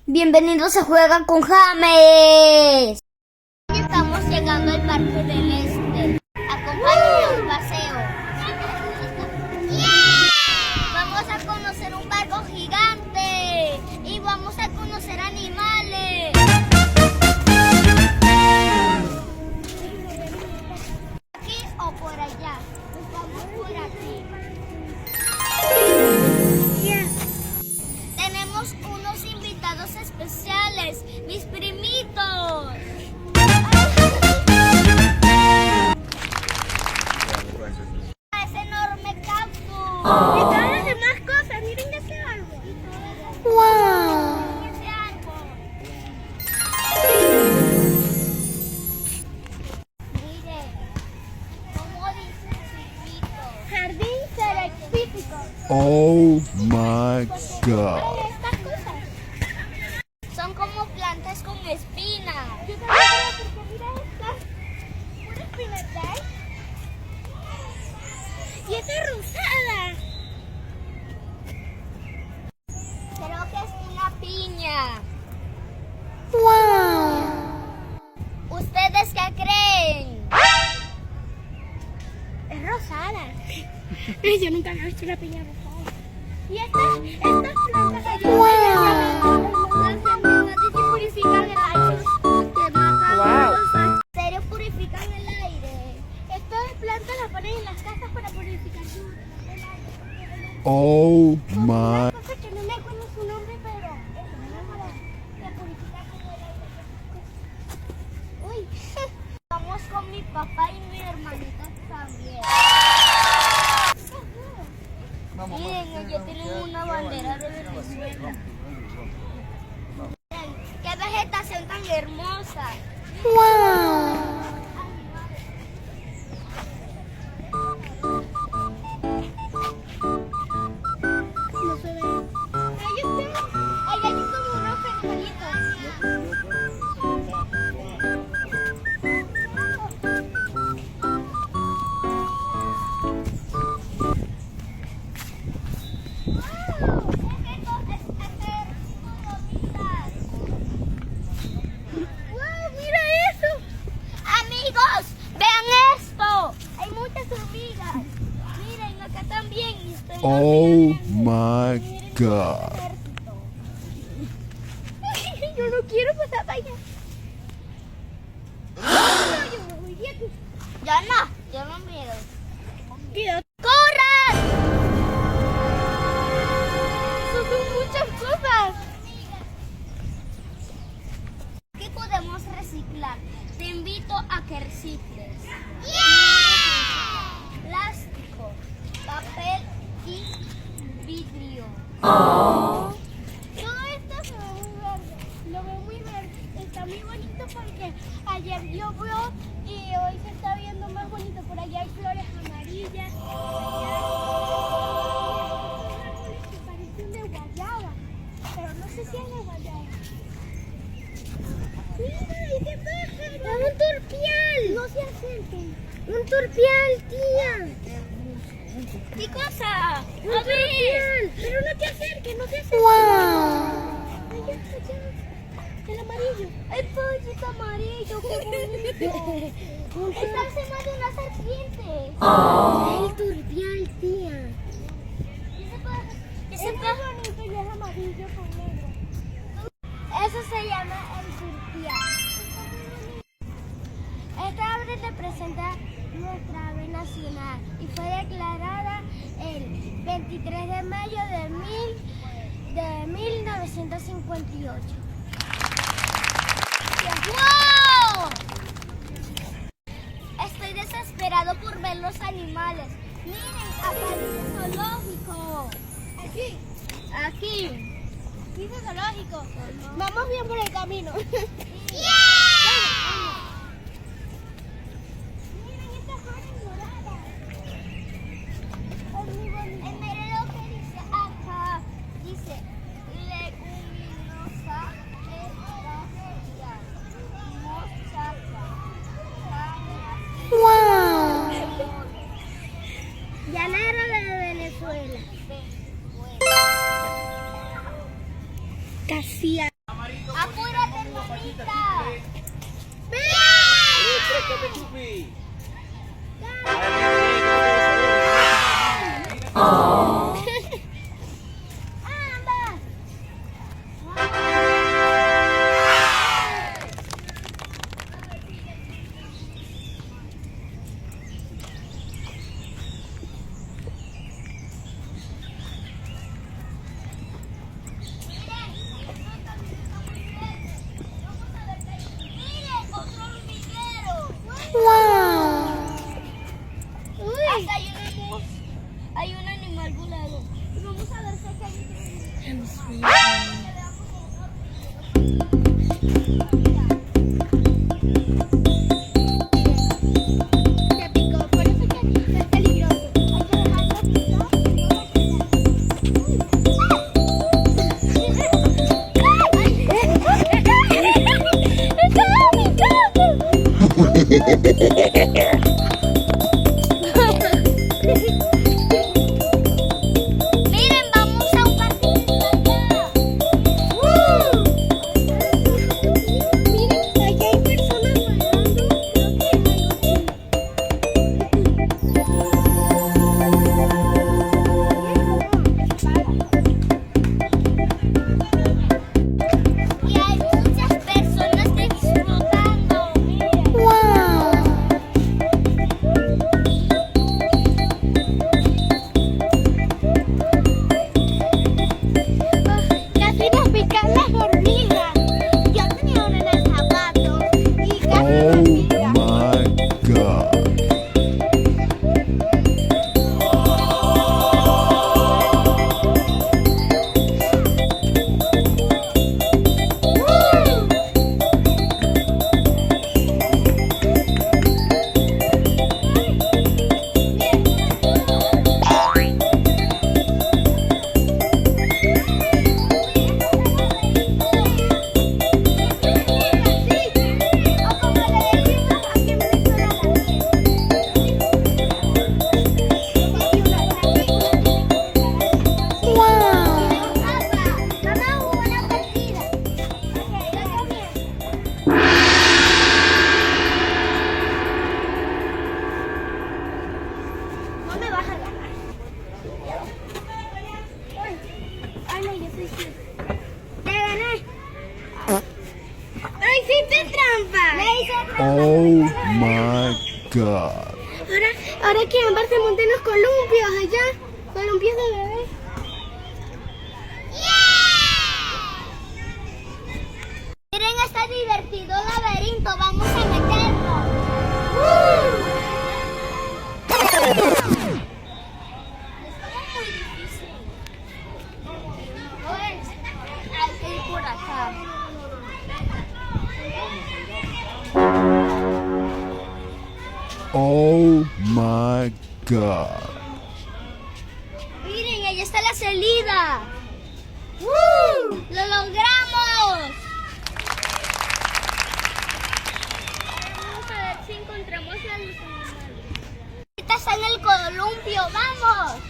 Bienvenidos a Juega con James. Estamos llegando al Parque del Este. Acompáñenme a un paseo. Vamos a conocer un barco gigante y vamos a conocer animales. Aquí o por allá. Pues vamos por aquí. Tenemos unos invitados especiales, mis primitos. Ese enorme cactus. Y todas las demás cosas, miren ese árbol. ¡Wow! Ese árbol. Miren, ¿cómo dice el chiquito? Jardín selectífico. Oh my God. Estas cosas son como plantas con espinas. Yo también creo porque mira estas. Una espineta. Y esta es rosada. Creo que es una piña. ¡Wow! ¿Ustedes qué creen? Es rosada. Yo nunca había visto una piña rosada. Y estas plantas ayudan a purifican el aire. Que matan cosas. ¿En serio purifican el aire? Estas plantas las ponen en las casas para purificar el aire. Oh my. Una cosa que no me acuerdo su nombre, pero es para purificar el aire. Uy, vamos con mi papá y mi hermanita también. Miren, yo tengo una bandera de Venezuela. Miren, qué vegetación tan hermosa. No se ve. Ahí hay como unos frijolitos. ¡Wow! ¡Mira eso! Amigos, vean esto. Hay muchas hormigas. Miren, acá también. Estoy Oh my God. Yo no quiero pasar para allá. No, yo me voy de aquí. yo no miro. Cuidado. ¡Corran! Eso son muchas cosas. ¿Qué podemos reciclar? Te invito a que recicles. Plástico, papel y vidrio. Todo esto se ve muy verde. Lo veo muy verde. Está muy bonito porque ayer llovió y hoy se está viendo más bonito. Por allá hay flores amarillas. Allá hay árboles que parecen de guayaba. Pero no sé si es de guayaba. Mira, ese pájaro. Es un turpial. No se acerquen. Un turpial, tía. ¿Qué cosa? Un A ver. turpial. Pero no te acerques, no te acerques. Allá, allá. El amarillo. El pollito amarillo, qué bonito. Está encima de una serpiente. El turpial, tía. Ese Es muy bonito y es amarillo con negro. Eso se llama el turpial. Esta ave representa nuestra ave nacional y fue declarada el 23 de mayo de 1958. ¡Wow! Estoy desesperado por ver los animales. Miren, acá hay un zoológico. Aquí, Aquí. dice zoológico. Vamos bien por el camino. Miren estas flores moradas. Es muy bonito. Miren lo que dice acá. Dice leguminosa herbácea, mochaca, Llanero de Venezuela. Casi. bonita. Ambas. Miren, otro hormiguero. ¡Wow! Hasta hay un animal volado. Vamos a ver si hay Se picó, por eso que es peligroso. Hay que dejarlo picado. Miren, vamos a un castillo allá. Miren, aquí hay personas bailando. Creo que hay algo Y hay muchas personas disfrutando. Miren. ¡Wow! Casi nos pican las hormigas. Yo tenía una en el zapato y casi Oh nos pica. my God. No me vas a ganar. Ay, no, yo soy sí. Te gané. ¡Ay, hiciste trampa! Me hice Oh my God. Ahora que Ámbar se monte en los columpios allá. Columpios de bebé. Miren este divertido laberinto, vamos a meternos. Es muy difícil. Pues, hay que ir por acá. Oh my God. Miren, ahí está la salida. ¡Lo logramos! Vamos a ver si encontramos a los animales. Ahorita está en el columpio, ¡vamos!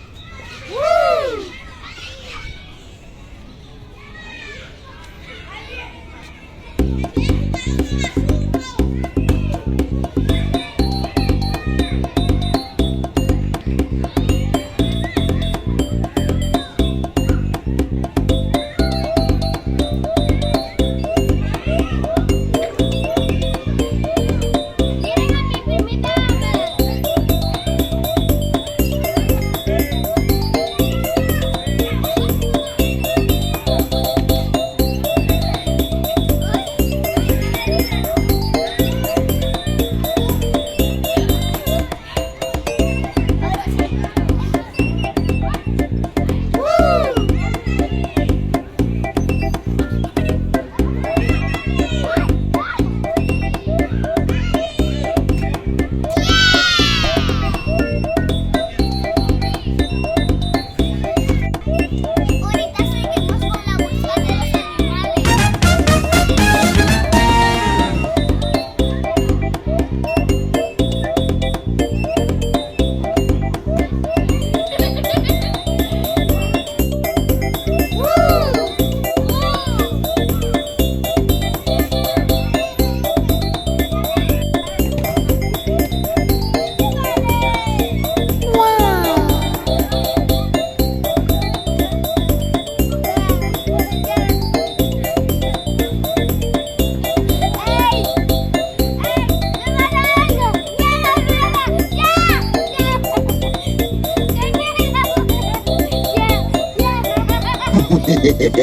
Miren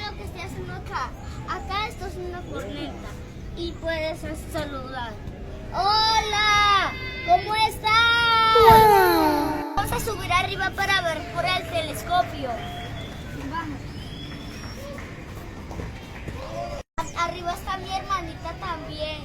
lo que estoy haciendo acá. Acá esto es una corneta y puedes saludar. ¡Hola! ¿Cómo estás? Vamos a subir arriba para ver por el telescopio. Vamos. Arriba está mi hermanita también.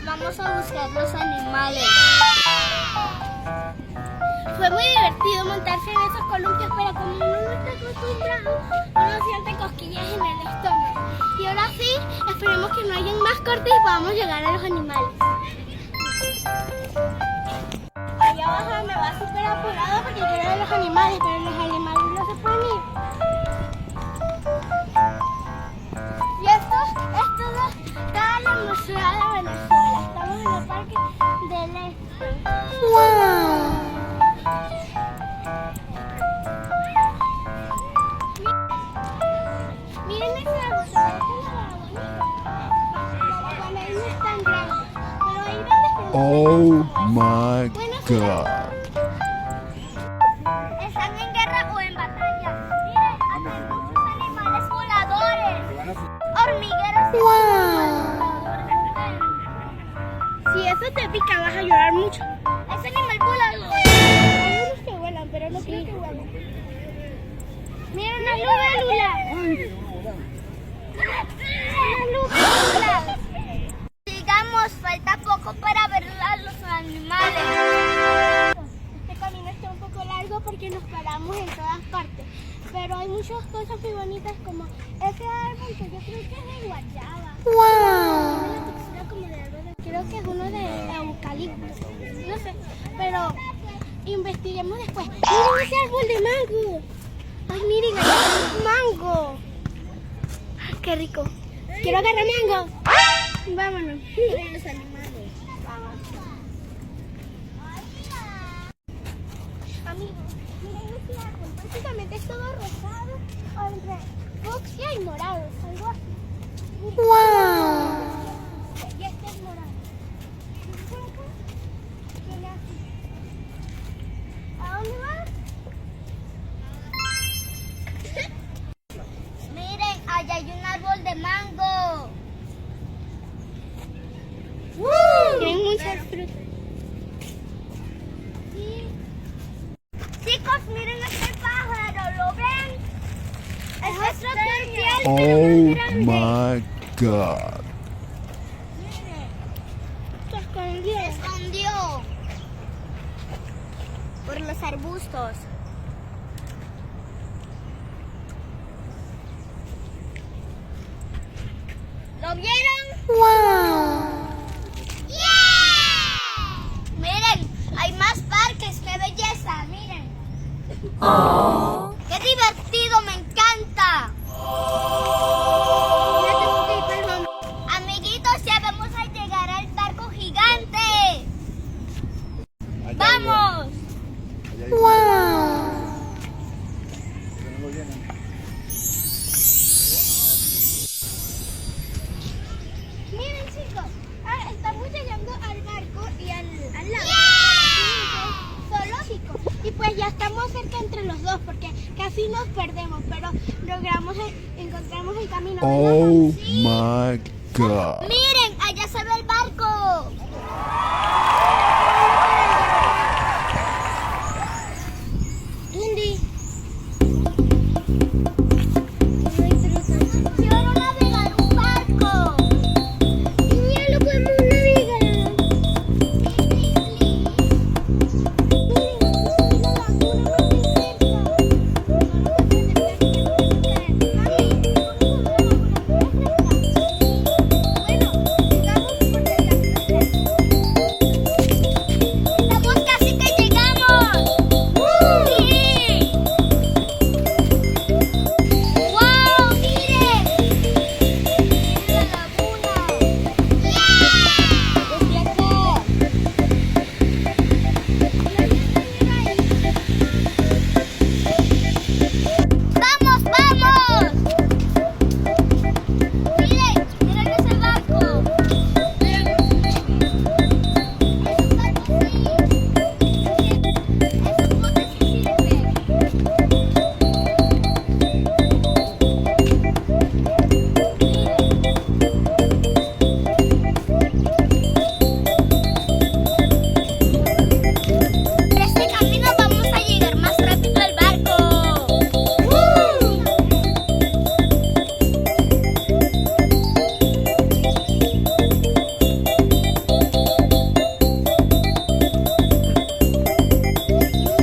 Vamos a buscar los animales. Fue muy divertido montarse en esos columpios, pero como uno no está acostumbrado, uno siente cosquillas en el estómago. Y ahora sí, esperemos que no hayan más cortes y podamos llegar a los animales. Allá abajo me va súper apurado porque quiero ver los animales, pero los animales no se pueden ir. Y esto está en la Museo de Venezuela. Estamos en el Parque del Este. ¡Wow! Miren ese árbol, se parece a la agua. Cuando ahí no es tan grande, pero ahí donde Oh my God. están en guerra o en batalla. Miren, acá hay muchos animales voladores. Hormigueros. si eso te pica vas a llorar mucho. Ese animal volador. Hay unos que vuelan, pero no creo que vuelan. Mira una libélula. Una libélula. Sigamos, falta poco para ver a los animales. Este camino está un poco largo porque nos paramos en todas partes, pero hay muchas cosas muy bonitas como ese árbol que yo creo que es de guayaba. ¡Wow! Tiene la textura como de árbol creo que es uno de eucalipto, no sé, pero investiguemos después. ¡Miren ese árbol de mango! ¡Ay, miren, allá hay un mango! ¡Ay, qué rico! ¡Quiero agarrar mango! Vámonos. Miren los animales. Amigos, miren este árbol, prácticamente es todo rosado, o entre fucsia y morado, algo así. ¡Wow! Y este es morado. Por acá, tiene así. ¿A dónde vas? Miren, allá hay un árbol de mango. Tienen muchas frutas. Chicos, miren este pájaro, ¿lo ven? Es nuestro tercial. Oh my God. Se escondió. Se escondió por los arbustos. ¿Lo vieron? ¡Wow! ¡Yeah! ¡Qué divertido! ¡Me encanta! Amiguitos, ya vamos a llegar al barco gigante. ¡Vamos! Miren, chicos, estamos llegando al barco y al lago. Zoológico. Y pues ya estamos cerca entre los dos porque casi nos perdemos, pero encontramos el camino. Oh my God. ¡Miren! ¡Allá se ve el barco! Indy. ¡Quiero navegar un barco! Ya lo podemos navegar. ¡Estamos casi que llegamos! ¡Sí! ¡Wow! ¡Miren! ¡Miren la laguna! ¡Desde acá! ¡Vamos, vamos! ¡Miren! ¡Miren ese barco! ¡Esos barcos sí! ¡Esos botes sí sirven! Por este camino vamos a llegar más rápido al barco.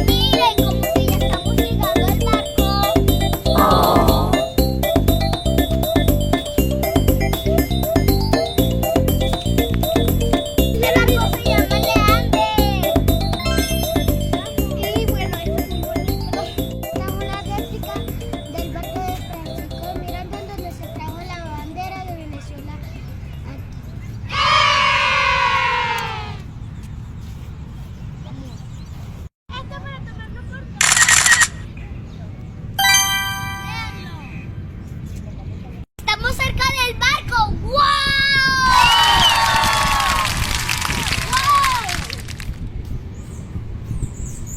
Miren como que ya estamos llegando al barco. Este barco se llama Leander. Y bueno, esto es muy bonito. Estamos en la réplica del barco de Francisco Miranda, donde se trajo la bandera de Venezuela. Esto para tomarnos fotos. Estamos cerca del barco. ¡Wow!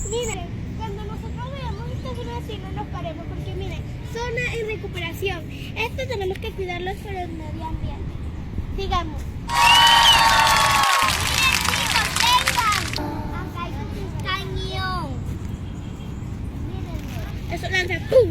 Miren, cuando nosotros veamos esta zona así, no nos paremos, porque miren, zona en recuperación. Esto tenemos que cuidarlos por el medio ambiente. Sigamos. Miren, chicos, vengan. Acá hay un cañón. Mírenlo. Eso lanza ¡pum!